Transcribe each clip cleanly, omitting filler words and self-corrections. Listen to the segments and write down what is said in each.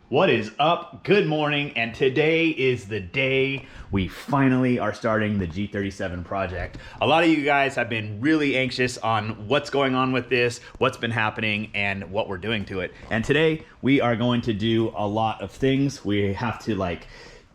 What is up? Good morning, and today is the day we finally are starting the G37 project. A lot of you guys have been really anxious on what's going on with this, what's been happening, and what we're doing to it. And today we are going to do a lot of things. We have to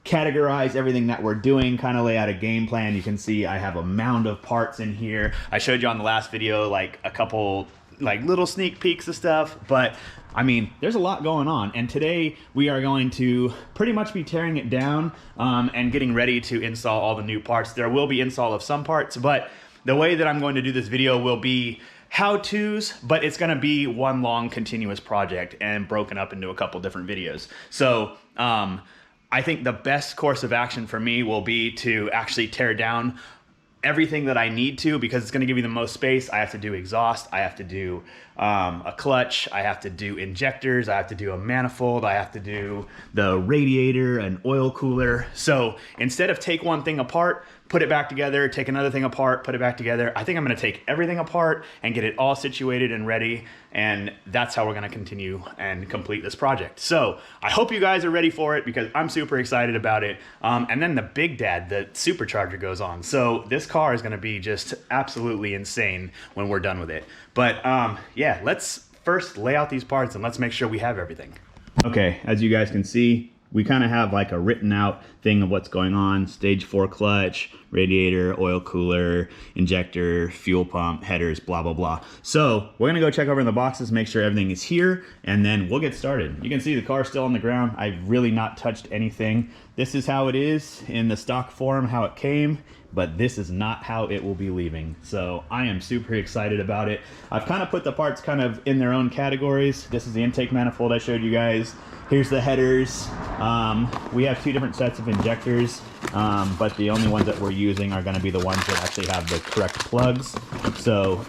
categorize everything that we're doing, kind of lay out a game plan. You can see I have a mound of parts in here. I showed you on the last video a couple little sneak peeks of stuff, but I mean, there's a lot going on, and today we are going to pretty much be tearing it down and getting ready to install all the new parts. There will be install of some parts, but the way that I'm going to do this video will be how-tos, but it's going to be one long continuous project and broken up into a couple different videos. So I think the best course of action for me will be to actually tear down everything that I need to, because it's going to give you the most space. I have to do exhaust, I have to do a clutch, I have to do injectors, I have to do a manifold, I have to do the radiator, an oil cooler. So instead of take one thing apart, put it back together, take another thing apart, put it back together, I think I'm going to take everything apart and get it all situated and ready, and that's how we're going to continue and complete this project. So I hope you guys are ready for it, because I'm super excited about it. And then the big dad, the supercharger, goes on. So this car is going to be just absolutely insane when we're done with it. But yeah, let's first lay out these parts and let's make sure we have everything. Okay, as you guys can see, we kind of have a written out thing of what's going on. Stage 4 clutch, radiator, oil cooler, injector, fuel pump, headers, blah, blah, blah. So we're gonna go check over in the boxes, make sure everything is here, and then we'll get started. You can see the car's still on the ground. I've really not touched anything. This is how it is in the stock form, how it came, but this is not how it will be leaving. So I am super excited about it. I've kind of put the parts kind of in their own categories. This is the intake manifold I showed you guys. Here's the headers. We have two different sets of injectors, but the only ones that we're using are gonna be the ones that actually have the correct plugs. So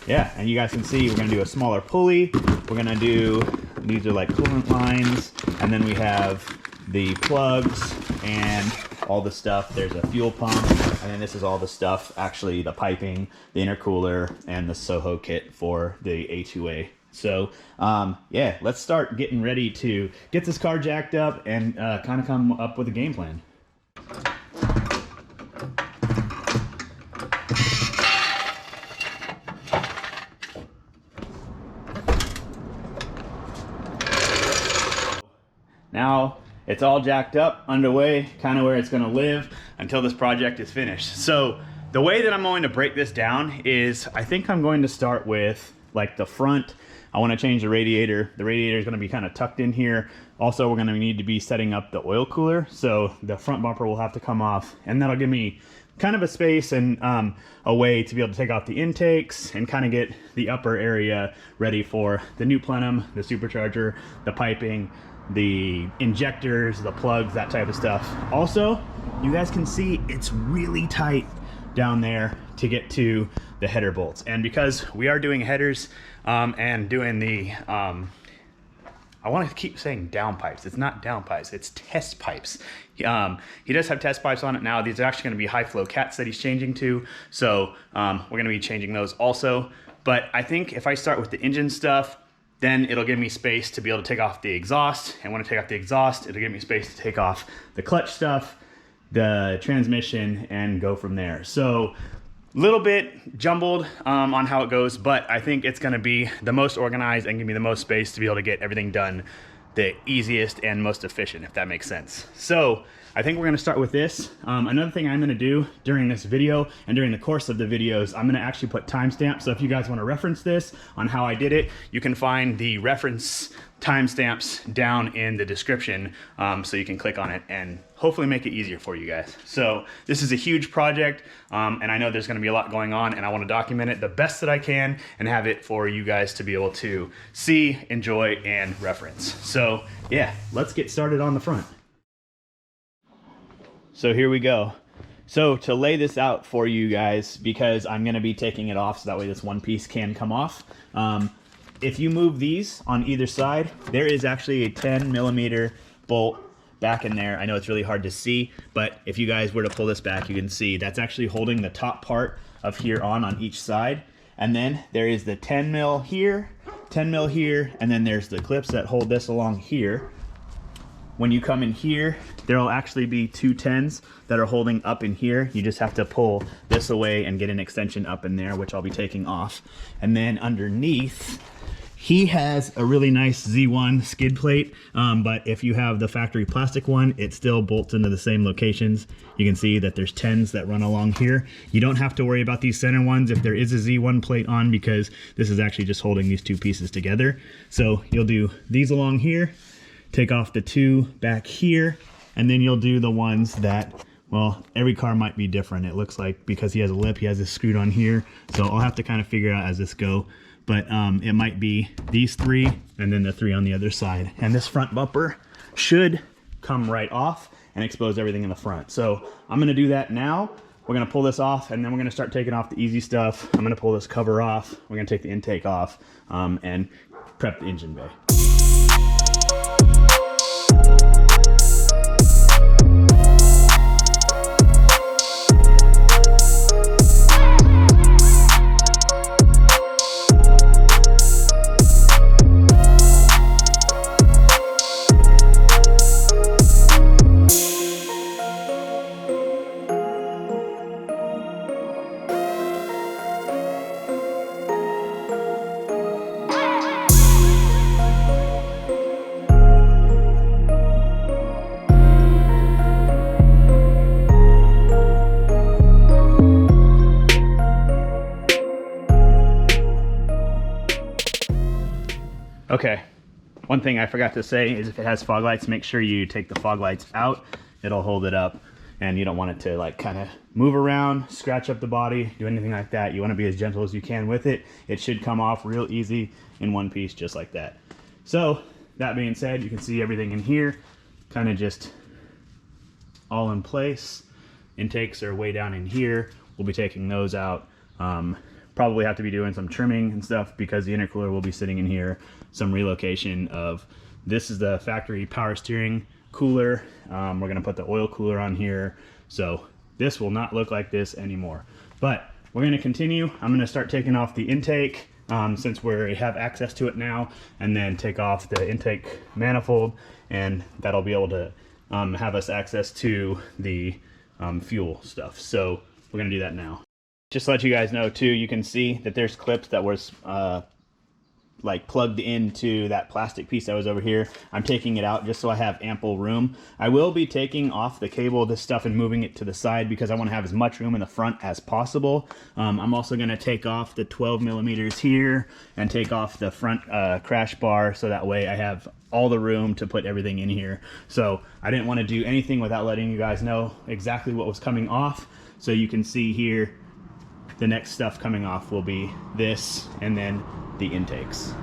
yeah, and you guys can see we're gonna do a smaller pulley. We're gonna do, these are coolant lines, and then we have the plugs and all the stuff. There's a fuel pump, and then this is all the stuff, actually the piping, the intercooler, and the Soho kit for the A2A. So yeah, let's start getting ready to get this car jacked up and kind of come up with a game plan. Now it's all jacked up, underway, kind of where it's going to live until this project is finished. So the way that I'm going to break this down is, I think I'm going to start with the front. I want to change the radiator. The radiator is going to be kind of tucked in here. Also, we're going to need to be setting up the oil cooler, so the front bumper will have to come off, and that'll give me kind of a space and a way to be able to take off the intakes and kind of get the upper area ready for the new plenum, the supercharger, the piping, the injectors, the plugs, that type of stuff. Also, you guys can see it's really tight down there to get to the header bolts, and because we are doing headers and doing the I want to keep saying down pipes. It's not down pipes, it's test pipes. He does have test pipes on it now. These are actually going to be high flow cats that he's changing to, so we're going to be changing those also. But I think if I start with the engine stuff, then it'll give me space to be able to take off the exhaust, and when I take off the exhaust, it'll give me space to take off the clutch stuff, the transmission, and go from there. So a little bit jumbled on how it goes, but I think it's going to be the most organized and give me the most space to be able to get everything done the easiest and most efficient, if that makes sense. So I think we're going to start with this. Another thing I'm going to do during this video and during the course of the videos, I'm going to actually put timestamps. So if you guys want to reference this on how I did it, you can find the reference timestamps down in the description, so you can click on it and hopefully make it easier for you guys. So this is a huge project, and I know there's going to be a lot going on, and I want to document it the best that I can and have it for you guys to be able to see, enjoy, and reference. So yeah, let's get started on the front. So here we go. So to lay this out for you guys, because I'm going to be taking it off so that way this one piece can come off. If you move these on either side, there is actually a 10 millimeter bolt back in there. I know it's really hard to see, but if you guys were to pull this back, you can see that's actually holding the top part of here on each side. And then there is the 10 mil here, 10 mil here, and then there's the clips that hold this along here. When you come in here, there'll actually be two 10s that are holding up in here. You just have to pull this away and get an extension up in there, which I'll be taking off. And then underneath, he has a really nice Z1 skid plate, but if you have the factory plastic one, it still bolts into the same locations. You can see that there's 10s that run along here. You don't have to worry about these center ones if there is a Z1 plate on, because this is actually just holding these two pieces together. So you'll do these along here, take off the two back here, and then you'll do the ones that, well, every car might be different. It looks like, because he has a lip, he has this screwed on here. So I'll have to kind of figure out as this go. But it might be these three and then the three on the other side. And this front bumper should come right off and expose everything in the front. So I'm gonna do that now. We're gonna pull this off, and then we're gonna start taking off the easy stuff. I'm gonna pull this cover off. We're gonna take the intake off and prep the engine bay. Okay, one thing I forgot to say is if it has fog lights, make sure you take the fog lights out. It'll hold it up, and you don't want it to like kind of move around, scratch up the body, do anything like that. You want to be as gentle as you can with it. It should come off real easy in one piece, just like that. So that being said, you can see everything in here kind of just all in place. Intakes are way down in here. We'll be taking those out. Probably have to be doing some trimming and stuff because the intercooler will be sitting in here. Some relocation of, this is the factory power steering cooler. We're gonna put the oil cooler on here. So this will not look like this anymore. But we're gonna continue. I'm gonna start taking off the intake since we have access to it now, and then take off the intake manifold, and that'll be able to have us access to the fuel stuff. So we're gonna do that now. Just to let you guys know too, you can see that there's clips that was like plugged into that plastic piece that was over here. I'm taking it out just so I have ample room. I will be taking off the cable, this stuff, and moving it to the side because I want to have as much room in the front as possible. I'm also going to take off the 12 millimeters here and take off the front crash bar, so that way I have all the room to put everything in here. So I didn't want to do anything without letting you guys know exactly what was coming off. So you can see here, the next stuff coming off will be this and then the intakes.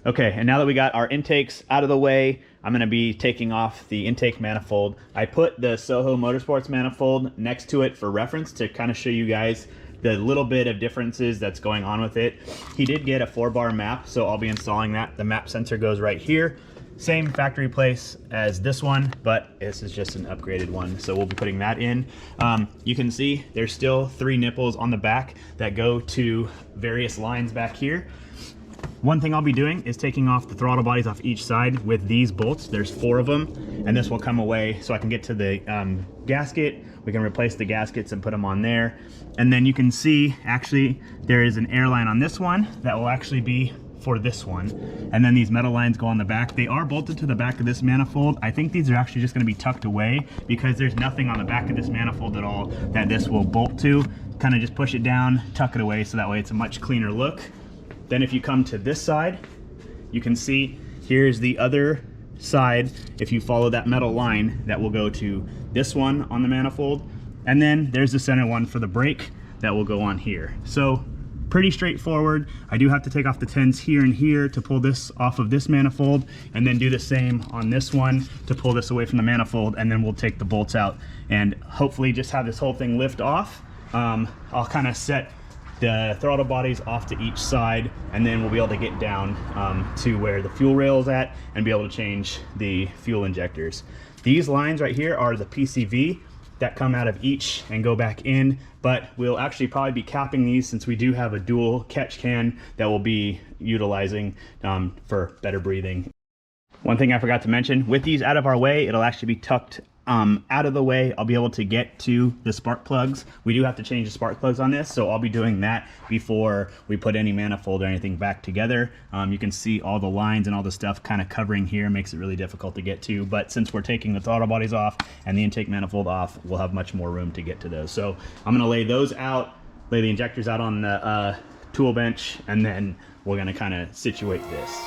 Okay, and now that we got our intakes out of the way, I'm gonna be taking off the intake manifold. I put the Soho Motorsports manifold next to it for reference to kind of show you guys the little bit of differences that's going on with it. He did get a 4-bar map, so I'll be installing that. The map sensor goes right here. Same factory place as this one, but this is just an upgraded one, so we'll be putting that in. You can see there's still 3 nipples on the back that go to various lines back here. One thing I'll be doing is taking off the throttle bodies off each side with these bolts. There's 4 of them, and this will come away so I can get to the gasket. We can replace the gaskets and put them on there. And then you can see, actually, there is an air line on this one that will actually be for this one. And then these metal lines go on the back. They are bolted to the back of this manifold. I think these are actually just gonna be tucked away because there's nothing on the back of this manifold at all that this will bolt to. Kind of just push it down, tuck it away, so that way it's a much cleaner look. Then if you come to this side, you can see here's the other side. If you follow that metal line, that will go to this one on the manifold. And then there's the center one for the brake that will go on here. So pretty straightforward. I do have to take off the 10s here and here to pull this off of this manifold, and then do the same on this one to pull this away from the manifold, and then we'll take the bolts out and hopefully just have this whole thing lift off. I'll kind of set the throttle bodies off to each side, and then we'll be able to get down to where the fuel rail is at and be able to change the fuel injectors. These lines right here are the PCV that come out of each and go back in, but we'll actually probably be capping these since we do have a dual catch can that we'll be utilizing for better breathing. One thing I forgot to mention, with these out of our way, it'll actually be tucked out of the way. I'll be able to get to the spark plugs. We do have to change the spark plugs on this, so I'll be doing that before we put any manifold or anything back together. You can see all the lines and all the stuff kind of covering here, makes it really difficult to get to, but since we're taking the throttle bodies off and the intake manifold off, we'll have much more room to get to those. So I'm gonna lay those out, lay the injectors out on the tool bench, and then we're gonna kind of situate this.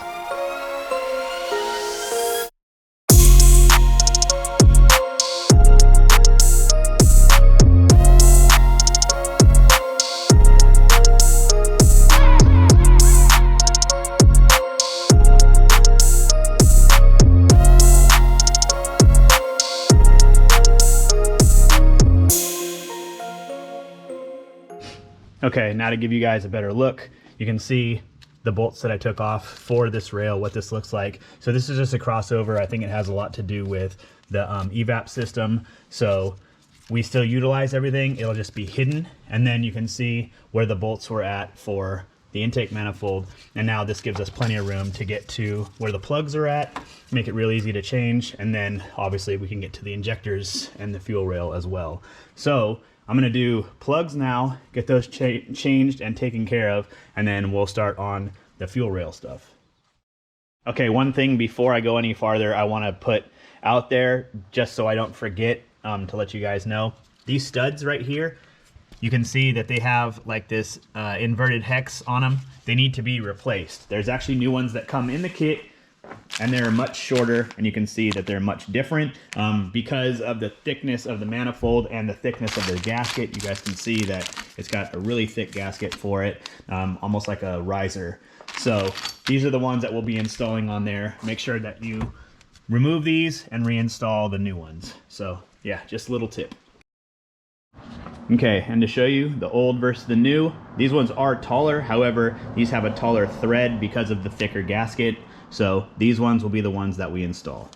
Okay, now to give you guys a better look, you can see the bolts that I took off for this rail, what this looks like. So this is just a crossover. I think it has a lot to do with the evap system. So we still utilize everything. It'll just be hidden. And then you can see where the bolts were at for the intake manifold. And now this gives us plenty of room to get to where the plugs are at, make it real easy to change. And then obviously we can get to the injectors and the fuel rail as well. So I'm gonna do plugs now, get those changed and taken care of, and then we'll start on the fuel rail stuff. Okay, one thing before I go any farther, I wanna put out there, just so I don't forget, to let you guys know. These studs right here, you can see that they have like this inverted hex on them. They need to be replaced. There's actually new ones that come in the kit, and they're much shorter, and you can see that they're much different because of the thickness of the manifold and the thickness of the gasket. You guys can see that it's got a really thick gasket for it, almost like a riser. So these are the ones that we'll be installing on there. Make sure that you remove these and reinstall the new ones. So yeah, just a little tip. Okay, and to show you the old versus the new, these ones are taller. However, these have a taller thread because of the thicker gasket. So these ones will be the ones that we install.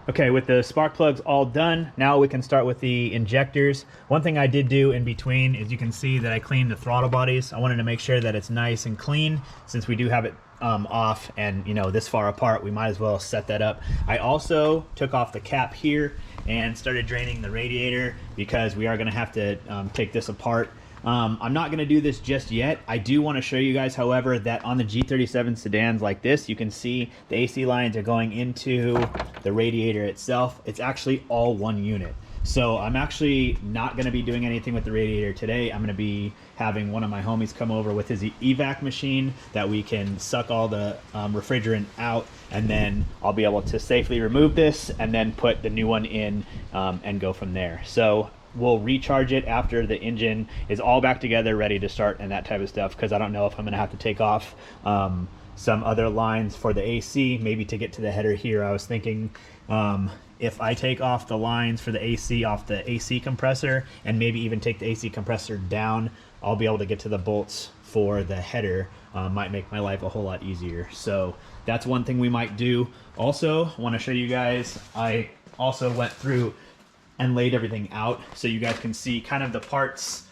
Okay, with the spark plugs all done, now we can start with the injectors. One thing I did do in between is you can see that I cleaned the throttle bodies. I wanted to make sure that it's nice and clean since we do have it off and, you know, this far apart, we might as well set that up. I also took off the cap here and started draining the radiator because we are going to have to take this apart. I'm not going to do this just yet. I do want to show you guys, however, that on the G37 sedans like this, you can see the AC lines are going into the radiator itself. It's actually all one unit. So I'm actually not going to be doing anything with the radiator today. I'm going to be having one of my homies come over with his evac machine that we can suck all the refrigerant out, and then I'll be able to safely remove this and then put the new one in and go from there. So we'll recharge it after the engine is all back together, ready to start and that type of stuff, because I don't know if I'm gonna have to take off some other lines for the AC, maybe to get to the header here. I was thinking if I take off the lines for the AC off the AC compressor and maybe even take the AC compressor down, I'll be able to get to the bolts for the header. Might make my life a whole lot easier. So that's one thing we might do. Also, I want to show you guys, I also went through and laid everything out so you guys can see kind of the parts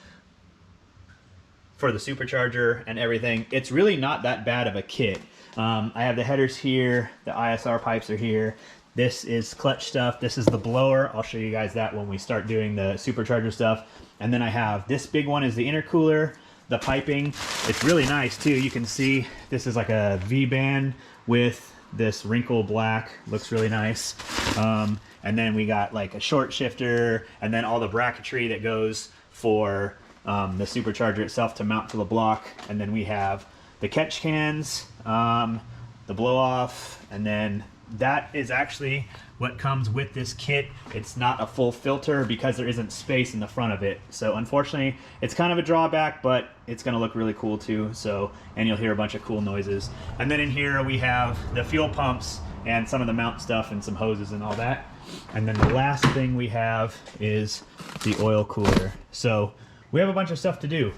for the supercharger and everything. It's really not that bad of a kit. I have the headers here, the ISR pipes are here. This is clutch stuff. This is the blower. I'll show you guys that when we start doing the supercharger stuff. And then I have this big one is the intercooler, the piping. It's really nice too. You can see this is like a V-band with this wrinkle black. Looks really nice. And then we got like a short shifter and then all the bracketry that goes for the supercharger itself to mount to the block. And then we have the catch cans, the blow off, and then that is actually what comes with this kit. It's not a full filter because there isn't space in the front of it. So unfortunately, it's kind of a drawback, but it's gonna look really cool too. So, and you'll hear a bunch of cool noises. And then in here we have the fuel pumps and some of the mount stuff and some hoses and all that. And then the last thing we have is the oil cooler. So we have a bunch of stuff to do.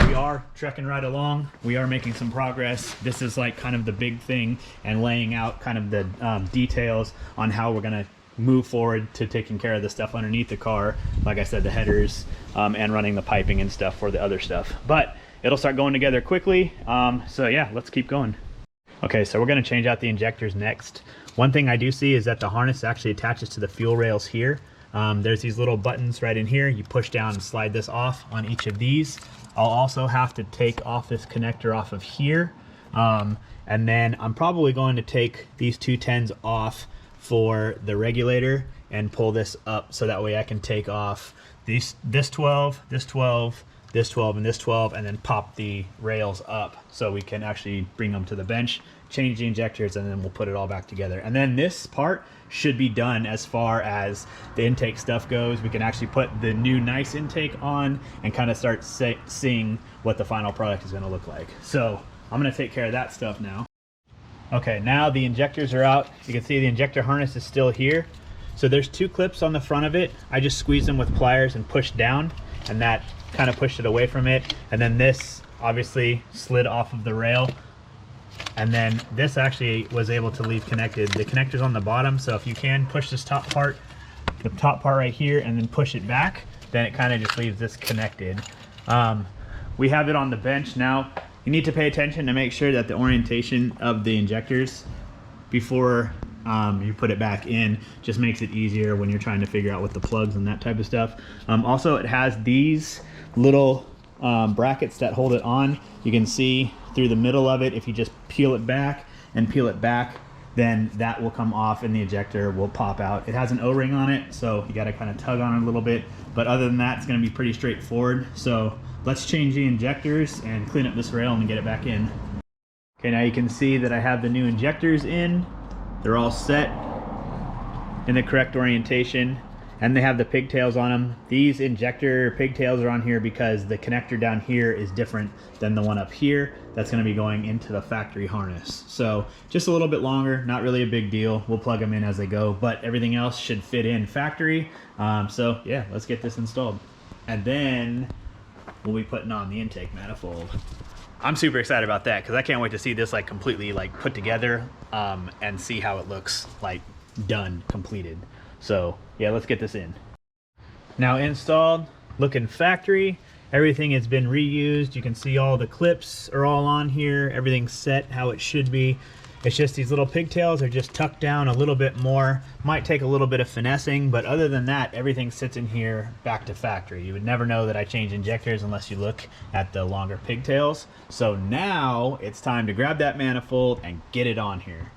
We are trekking right along. We are making some progress. This is like kind of the big thing and laying out kind of the details on how we're gonna move forward to taking care of the stuff underneath the car. Like I said, the headers and running the piping and stuff for the other stuff. But it'll start going together quickly. So yeah, let's keep going. Okay, so we're gonna change out the injectors next. One thing I do see is that the harness actually attaches to the fuel rails here. There's these little buttons right in here. You push down and slide this off on each of these. I'll also have to take off this connector off of here. And then I'm probably going to take these two 10s off for the regulator and pull this up so that way I can take off this 12, this 12, this 12, and this 12, and then pop the rails up so we can actually bring them to the bench, change the injectors, and then we'll put it all back together. And then this part should be done as far as the intake stuff goes. We can actually put the new nice intake on and kind of start seeing what the final product is going to look like. So I'm going to take care of that stuff now. Okay, now the injectors are out. You can see the injector harness is still here. So there's two clips on the front of it. I just squeezed them with pliers and pushed down, and that kind of pushed it away from it. And then this obviously slid off of the rail. And then this actually was able to leave connected. The connector's on the bottom, so if you can push this top part, the top part right here, and then push it back, then it kind of just leaves this connected. We have it on the bench now. You need to pay attention to make sure that the orientation of the injectors before you put it back in just makes it easier when you're trying to figure out what the plugs and that type of stuff. Also, it has these little brackets that hold it on. You can see through the middle of it. If you just peel it back and peel it back, then that will come off and the injector will pop out. It has an O-ring on it, so you got to kind of tug on it a little bit, but other than that, it's going to be pretty straightforward. So let's change the injectors and clean up this rail and get it back in. Okay, now you can see that I have the new injectors in. They're all set in the correct orientation, and they have the pigtails on them. These injector pigtails are on here because the connector down here is different than the one up here. That's going to be going into the factory harness. So just a little bit longer, not really a big deal. We'll plug them in as they go, but everything else should fit in factory. So yeah, let's get this installed. And then we'll be putting on the intake manifold. I'm super excited about that because I can't wait to see this like completely like put together and see how it looks like done, completed. So yeah, let's get this in. Now installed, looking factory. Everything has been reused. You can see all the clips are all on here. Everything's set how it should be. It's just these little pigtails are just tucked down a little bit more. Might take a little bit of finessing, but other than that, everything sits in here back to factory. You would never know that I change injectors unless you look at the longer pigtails. So now it's time to grab that manifold and get it on here.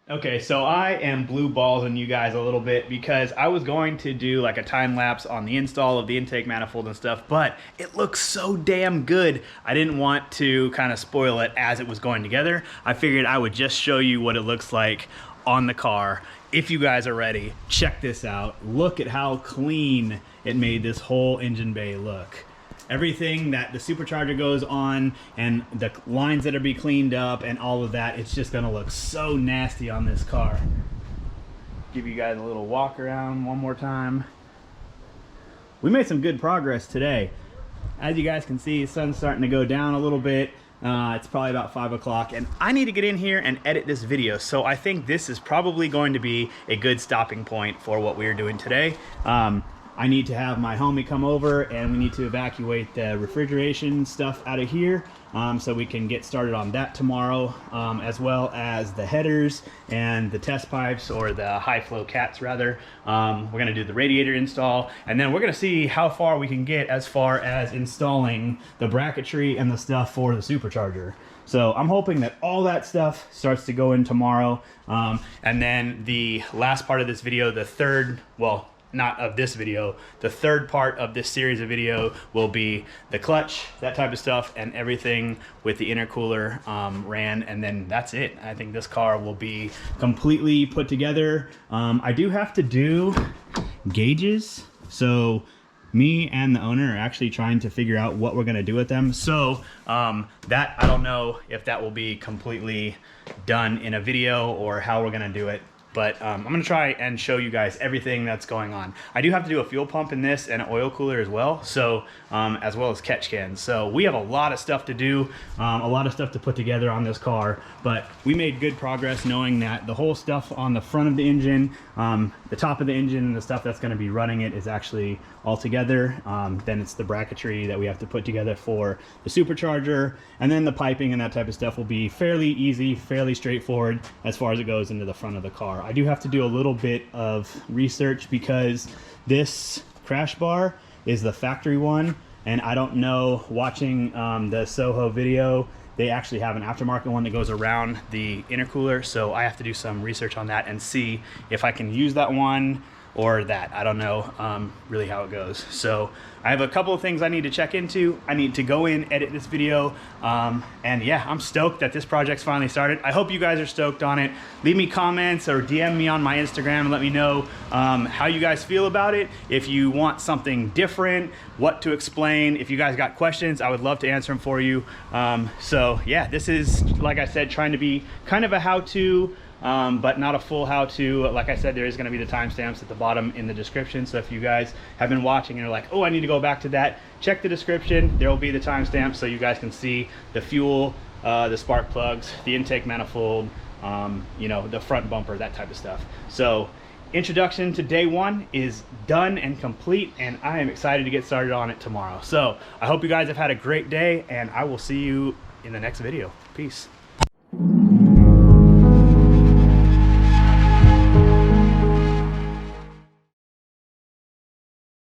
Okay, so I am blue balls on you guys a little bit because I was going to do like a time lapse on the install of the intake manifold and stuff, but it looks so damn good. I didn't want to kind of spoil it as it was going together. I figured I would just show you what it looks like on the car if you guys are ready, check this out. Look at how clean it made this whole engine bay look. Everything that the supercharger goes on and the lines that are be cleaned up and all of that, it's just gonna look so nasty on this car. Give you guys a little walk around one more time. We made some good progress today. As you guys can see, the sun's starting to go down a little bit. It's probably about 5 o'clock, and I need to get in here and edit this video. So I think this is probably going to be a good stopping point for what we're doing today. I need to have my homie come over, and we need to evacuate the refrigeration stuff out of here, so we can get started on that tomorrow, as well as the headers and the test pipes, or the high flow cats rather. We're gonna do the radiator install, and then we're gonna see how far we can get as far as installing the bracketry and the stuff for the supercharger. So I'm hoping that all that stuff starts to go in tomorrow. And then the last part of this video, the third, well, not of this video, the third part of this series of video will be the clutch, that type of stuff, and everything with the intercooler ran, and then that's it. I think this car will be completely put together. I do have to do gauges, so me and the owner are actually trying to figure out what we're gonna do with them. So that, I don't know if that will be completely done in a video or how we're gonna do it. But I'm gonna try and show you guys everything that's going on. I do have to do a fuel pump in this and an oil cooler as well, so as well as catch cans. So we have a lot of stuff to do, a lot of stuff to put together on this car, but we made good progress knowing that the whole stuff on the front of the engine, the top of the engine, and the stuff that's gonna be running it is actually all together. Then it's the bracketry that we have to put together for the supercharger, and then the piping and that type of stuff will be fairly easy, fairly straightforward as far as it goes into the front of the car. I do have to do a little bit of research because this crash bar is the factory one, and I don't know, watching the Soho video, they actually have an aftermarket one that goes around the intercooler, so I have to do some research on that and see if I can use that one or that. I don't know really how it goes. So I have a couple of things I need to check into. I need to go in, edit this video, and yeah, I'm stoked that this project's finally started. I hope you guys are stoked on it. Leave me comments or DM me on my Instagram and let me know how you guys feel about it. If you want something different, what to explain. If you guys got questions, I would love to answer them for you. So yeah, this is, like I said, trying to be kind of a how-to, but not a full how-to. Like I said, there is going to be the timestamps at the bottom in the description, so if you guys have been watching and are like, oh, I need to go back to that, check the description. There will be the timestamps so you guys can see the fuel, the spark plugs, the intake manifold, you know, the front bumper, that type of stuff. So introduction to day one is done and complete, and I am excited to get started on it tomorrow. So I hope you guys have had a great day, and I will see you in the next video. Peace.